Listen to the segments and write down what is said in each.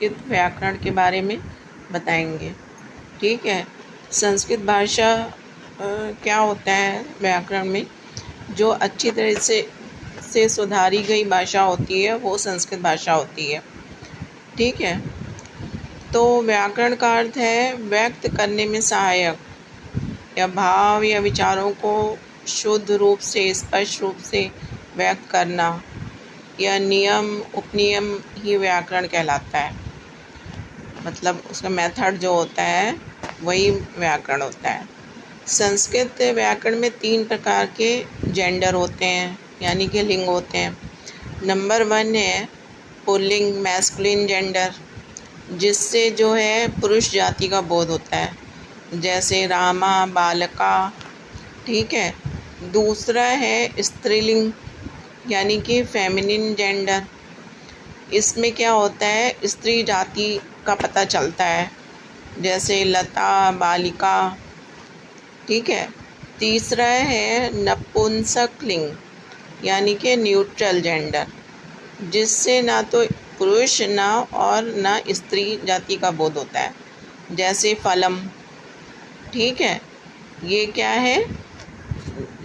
संस्कृत व्याकरण के बारे में बताएंगे। ठीक है। संस्कृत भाषा क्या होता है व्याकरण में, जो अच्छी तरह से सुधारी गई भाषा होती है वो संस्कृत भाषा होती है। ठीक है। तो व्याकरण का अर्थ है व्यक्त करने में सहायक, या भाव या विचारों को शुद्ध रूप से स्पष्ट रूप से व्यक्त करना, या नियम उपनियम ही व्याकरण कहलाता है। मतलब उसका मेथड जो होता है वही व्याकरण होता है। संस्कृत व्याकरण में 3 प्रकार के जेंडर होते हैं, यानी कि लिंग होते हैं। नंबर 1 है पुल्लिंग मैस्कुलिन जेंडर, जिससे जो है पुरुष जाति का बोध होता है, जैसे रामा, बालका। ठीक है। दूसरा है स्त्रीलिंग, यानी कि फेमिनिन जेंडर। इसमें क्या होता है, स्त्री जाति का पता चलता है, जैसे लता, बालिका। ठीक है। तीसरा है नपुंसक लिंग, यानी कि न्यूट्रल जेंडर, जिससे ना तो पुरुष ना और ना स्त्री जाति का बोध होता है, जैसे फलम। ठीक है। ये क्या है,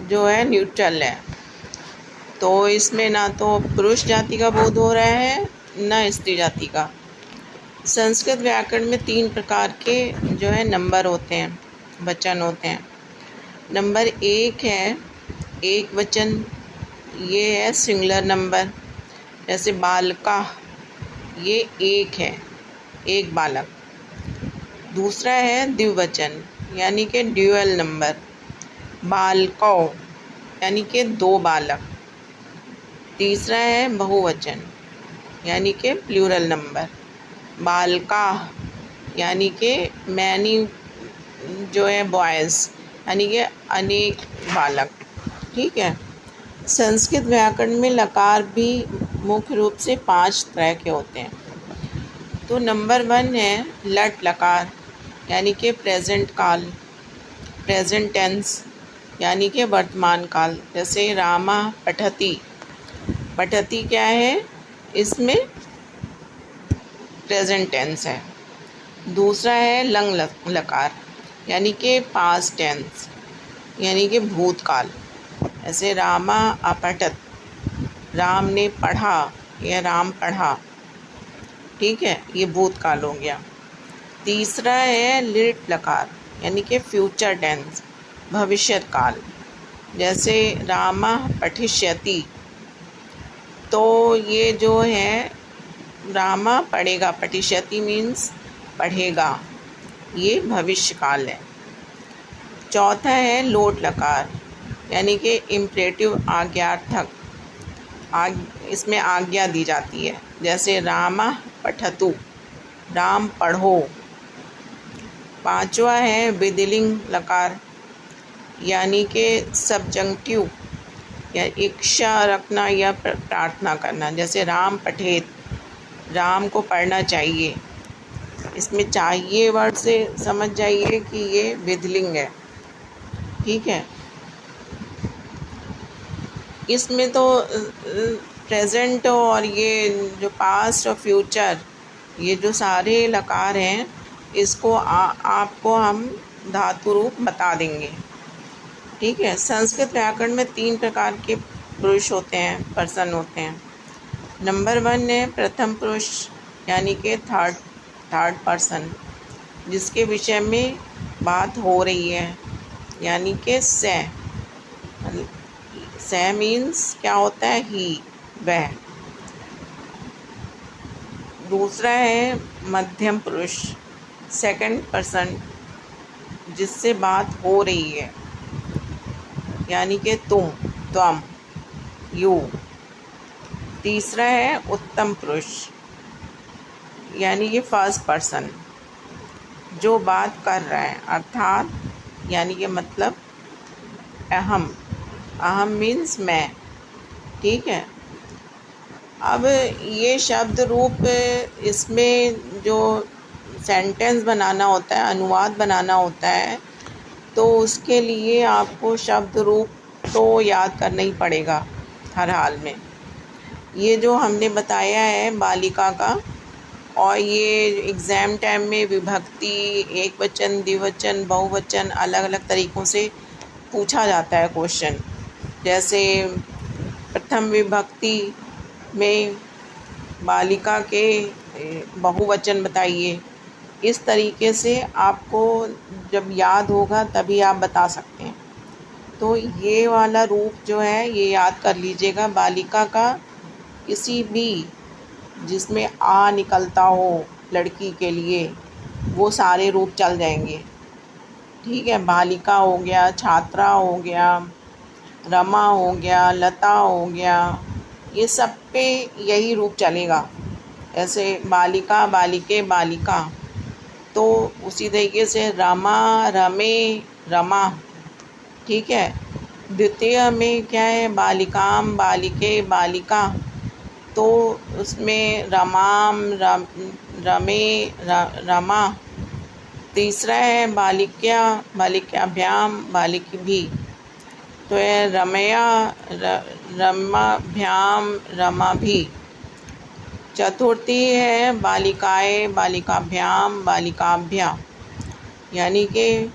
जो है न्यूट्रल है, तो इसमें ना तो पुरुष जाति का बोध हो रहा है ना स्त्री जाति का। संस्कृत व्याकरण में 3 प्रकार के जो है नंबर होते हैं, वचन होते हैं। नंबर 1 है एक वचन, ये है सिंगुलर नंबर, जैसे बालका, ये एक है, एक बालक। दूसरा है द्विवचन, यानी कि ड्यूअल नंबर, बालकौ, यानी कि 2 बालक। तीसरा है बहुवचन, यानी कि प्लूरल नंबर, बालका, यानी कि मैनी जो है बॉयज़, यानी कि अनेक बालक। ठीक है। संस्कृत व्याकरण में लकार भी मुख्य रूप से 5 तरह के होते हैं। तो नंबर 1 है लट लकार, यानी कि प्रेजेंट काल, प्रेजेंट टेंस, यानी कि वर्तमान काल, जैसे रामा पठति। पठति क्या है, इसमें प्रेजेंट टेंस है। दूसरा है लंग लकार, यानी कि पास्ट टेंस, यानी कि भूतकाल, ऐसे रामा अपठत, राम ने पढ़ा या राम पढ़ा। ठीक है, ये भूतकाल हो गया। तीसरा है लिट लकार, यानी कि फ्यूचर टेंस, भविष्य काल, जैसे रामा पठिष्यति। तो ये जो है रामा पढ़ेगा, पठिष्यति मीन्स पढ़ेगा, ये भविष्य काल है। चौथा है लोट लकार, यानी कि इम्परेटिव आज्ञार्थक, इसमें आज्ञा दी जाती है, जैसे रामा पठतु, राम पढ़ो। पांचवा है विधिलिंग लकार, यानी कि सब्जंक्टिव, या इच्छा रखना या प्रार्थना करना, जैसे राम पठेत, राम को पढ़ना चाहिए। इसमें चाहिए वर्ड से समझ जाइए कि ये विधिलिंग है। ठीक है। इसमें तो प्रेजेंट और ये जो पास्ट और फ्यूचर, ये जो सारे लकार हैं, इसको आपको हम धातु रूप बता देंगे। ठीक है। संस्कृत व्याकरण में 3 प्रकार के पुरुष होते हैं, पर्सन होते हैं। नंबर 1 है प्रथम पुरुष, यानी कि थर्ड पर्सन, जिसके विषय में बात हो रही है, यानी कि से मीन्स क्या होता है, ही, वह। दूसरा है मध्यम पुरुष, सेकंड पर्सन, जिससे बात हो रही है, यानी कि तुम, त्वम, यू। तीसरा है उत्तम पुरुष, यानी कि फर्स्ट पर्सन, जो बात कर रहा है, अर्थात यानी कि मतलब अहम, अहम मीन्स मैं। ठीक है। अब ये शब्द रूप, इसमें जो सेंटेंस बनाना होता है, अनुवाद बनाना होता है, तो उसके लिए आपको शब्द रूप तो याद करना ही पड़ेगा हर हाल में। ये जो हमने बताया है बालिका का, और ये एग्ज़ाम टाइम में विभक्ति, एक वचन, द्विवचन, बहुवचन अलग अलग तरीक़ों से पूछा जाता है क्वेश्चन। जैसे प्रथम विभक्ति में बालिका के बहुवचन बताइए। इस तरीके से आपको जब याद होगा तभी आप बता सकते हैं। तो ये वाला रूप जो है ये याद कर लीजिएगा। बालिका का किसी भी जिसमें आ निकलता हो लड़की के लिए वो सारे रूप चल जाएंगे। ठीक है, बालिका हो गया, छात्रा हो गया, रमा हो गया, लता हो गया, ये सब पे यही रूप चलेगा। ऐसे बालिका, बालिके, बालिका, तो उसी तरीके से रमा, रमे, रमा। ठीक है, द्वितीय में क्या है, बालिकाम, बालिके, बालिका, तो उसमें रमाम, रमे, रमा। तीसरा है बालिक्या, बालिक्याभ्याम, बालिकी, तो है रमया, रमाभ्याम, रमाभि। चतुर्थी है बालिकाएँ, बालिकाभ्याम, बालिकाभ्या, यानी कि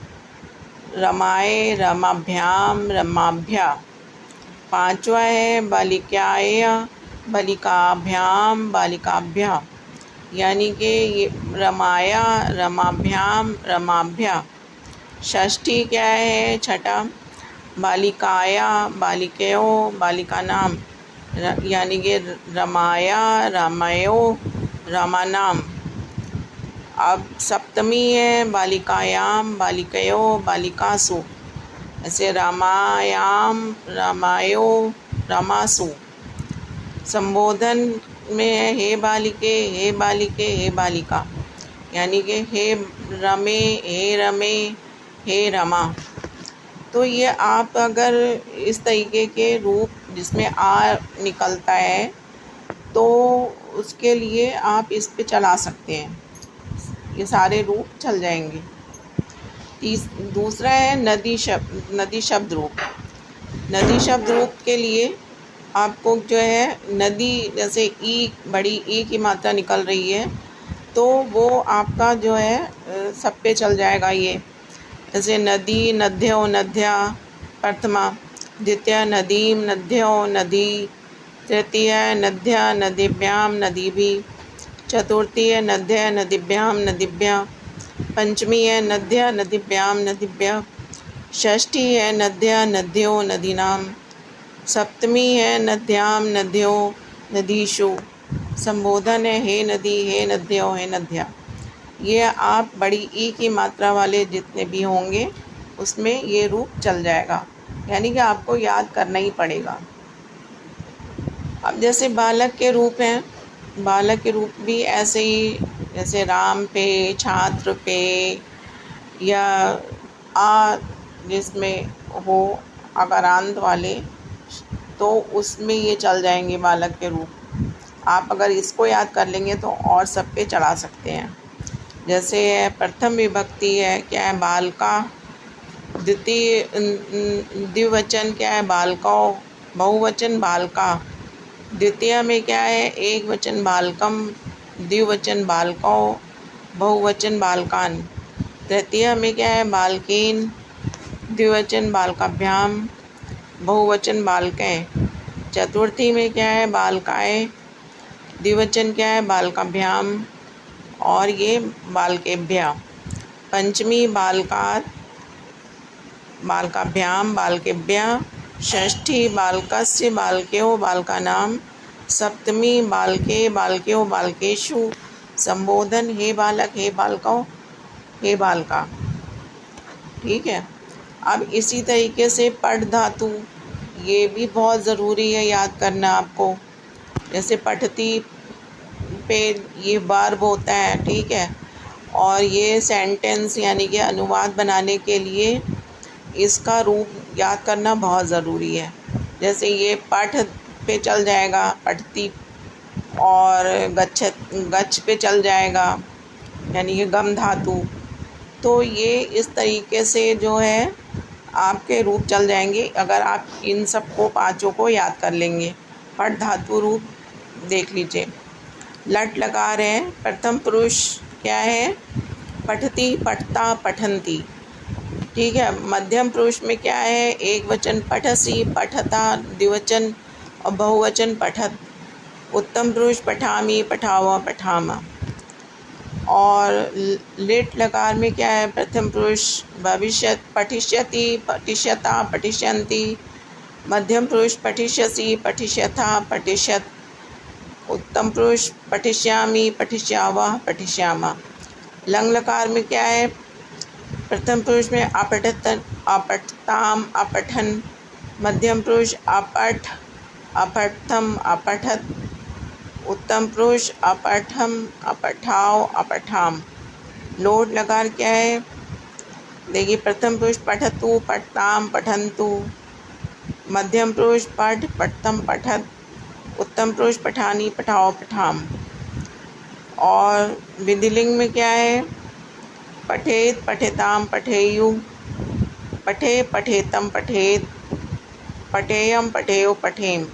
रमाए, रमाभ्याम, रमाभ्या। पांचवा है बालिकाय, बालिकाभ्याम, बालिकाभ्या, यानी कि ये रमाया, रमाभ्याम, रमाभ्या। षष्ठी क्या है, छठा, बालिकाया, बालिकयो, बालिकानाम, यानी कि रमाया, रामयो, रामानाम। अब सप्तमी है बालिकायाम, बालिकयो, बालिकासु, ऐसे रामायाम, रामायो, रामासु। संबोधन में है हे बालिके, हे बालिके, हे बालिका, यानी कि हे रमे, हे रमे, हे रमा। तो ये आप अगर इस तरीके के रूप जिसमें आ निकलता है तो उसके लिए आप इस पे चला सकते हैं, ये सारे रूप चल जाएंगे। दूसरा है नदी शब्द, नदी शब्द रूप। नदी शब्द रूप के लिए आपको जो है नदी, जैसे ई, बड़ी ई की मात्रा निकल रही है तो वो आपका जो है सब पे चल जाएगा। ये जैसे नदी, नद्यो, नद्या, प्रथमा। द्वितीय नदीम, नद्यो, नदी। तृतीय नद्या, नदीभ्याम, नदीभिः। चतुर्थी है नद्य, नदीभ्याम, नदीभ्यः। पंचमी है नद्या, नदीभ्याम, नदीभ्यः। षष्ठी है नद्या, नद्यो, नदीनाम। सप्तमी है नद्याम, नद्यो, नदीषु। संबोधन है हे नदी, हे नद्यो, हे नद्या। ये आप बड़ी ई की मात्रा वाले जितने भी होंगे उसमें ये रूप चल जाएगा, यानी कि आपको याद करना ही पड़ेगा। अब जैसे बालक के रूप हैं, बालक के रूप भी ऐसे ही, जैसे राम पे, छात्र पे, या आ जिसमें हो अकारांत वाले, तो उसमें ये चल जाएंगे बालक के रूप। आप अगर इसको याद कर लेंगे तो और सब पे चला सकते हैं। जैसे प्रथम विभक्ति है क्या है, बालका। द्वितीय द्विवचन क्या है, बालकौ। बहुवचन बालका। द्वितीय में क्या है, एक वचन बालकम, द्विवचन बालकौ, बहुवचन बालकान। तृतीय में क्या है, बालकीन, द्विवचन बालकाभ्याम, बहुवचन बालकें। चतुर्थी में क्या है, बालकाएँ, द्विवचन क्या है, बालकाभ्याम, और ये बालकेभ्यः। पंचमी बालकात्, बालकाभ्याम, बालकेभ्यः। षष्ठी बालकस्य, बालकयो, बालकानां। सप्तमी बालके, बालकयो, बालकेषु। संबोधन हे बालक, हे बालकौ, हे बालका। ठीक है, अब इसी तरीके से पठ धातु, ये भी बहुत ज़रूरी है याद करना आपको। जैसे पठती पे ये वर्ब होता है, ठीक है, और ये सेंटेंस यानी कि अनुवाद बनाने के लिए इसका रूप याद करना बहुत ज़रूरी है। जैसे ये पठ पे चल जाएगा, पठती, और गच्छ पे चल जाएगा, यानी कि गम धातु। तो ये इस तरीके से जो है आपके रूप चल जाएंगे अगर आप इन सब को, पाँचों को याद कर लेंगे। पठ धातु रूप देख लीजिए। लट लगा रहे हैं। प्रथम पुरुष क्या है? पठती, पठता, पठन्ति। ठीक है। मध्यम पुरुष में क्या है? एक वचन पठसी, पठता, द्विवचन और बहुवचन पठत। उत्तम पुरुष पठामी, पठावा, पठामा। और लिट लकार में क्या है? प्रथम पुरुष भविष्यत, पठिष्यति, पठिष्यता, पठिष्यन्ति। मध्यम पुरुष पठिष्यसि, पठिष्यथा, पठिष्यत। उत्तम पुरुष पठिष्यामि, पठिष्यावः, पठिष्यामः। लंग लकार में क्या है? प्रथम पुरुष में अपठत, अपठताम, अपठन। मध्यम पुरुष अपठ, अपठतम, अपठत। उत्तम पुरुष अपठम, अपठाव, अपठाम। लोट लकार क्या है? देखिए, प्रथम पुरुष पठतु, पठताम, पठन्तु। मध्यम पुरुष पठ, पठतम, पठत। उत्तम पुरुष पठानी, पठाओ, पठाम। और विधिलिंग में क्या है? पठेत, पठेताम, पठेयु। पठे, पठेतम, पठेत। पठेयम, पठेयो, पठेम।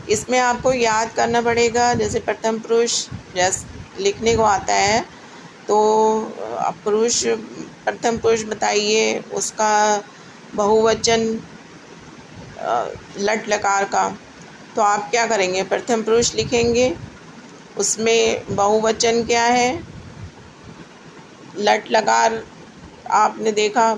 इसमें आपको याद करना पड़ेगा। जैसे प्रथम पुरुष जैसे लिखने को आता है तो पुरुष, प्रथम पुरुष बताइए, उसका बहुवचन लट लकार का। तो आप क्या करेंगे? प्रथम पुरुष लिखेंगे, उसमें बहुवचन क्या है? लट लकार। आपने देखा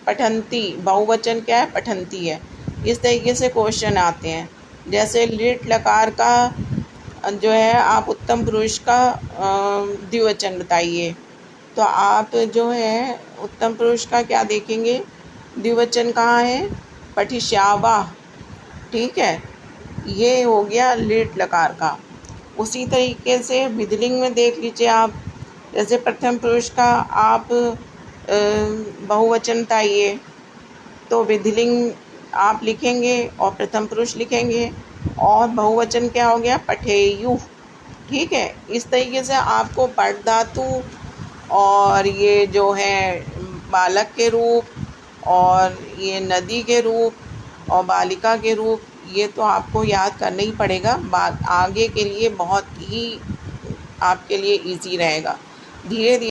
पठन्ति, बहुवचन क्या है? पठन्ति है। इस तरीके से क्वेश्चन आते हैं। जैसे लिट लकार का जो है, आप उत्तम पुरुष का द्विवचन बताइए, तो आप जो है उत्तम पुरुष का क्या देखेंगे? द्विवचन कहाँ है? पठिष्यावा। ठीक है, ये हो गया लिट लकार का। उसी तरीके से विधिलिंग में देख लीजिए आप। जैसे प्रथम पुरुष का आप बहुवचन बताइए, तो विधिलिंग आप लिखेंगे और प्रथम पुरुष लिखेंगे। और बहुवचन क्या हो गया? पठेयु। ठीक है। इस तरीके से आपको पठ धातु और ये जो है बालक के रूप और ये नदी के रूप और बालिका के रूप, ये तो आपको याद करना ही पड़ेगा। आगे के लिए बहुत ही आपके लिए इजी रहेगा। धीरे धीरे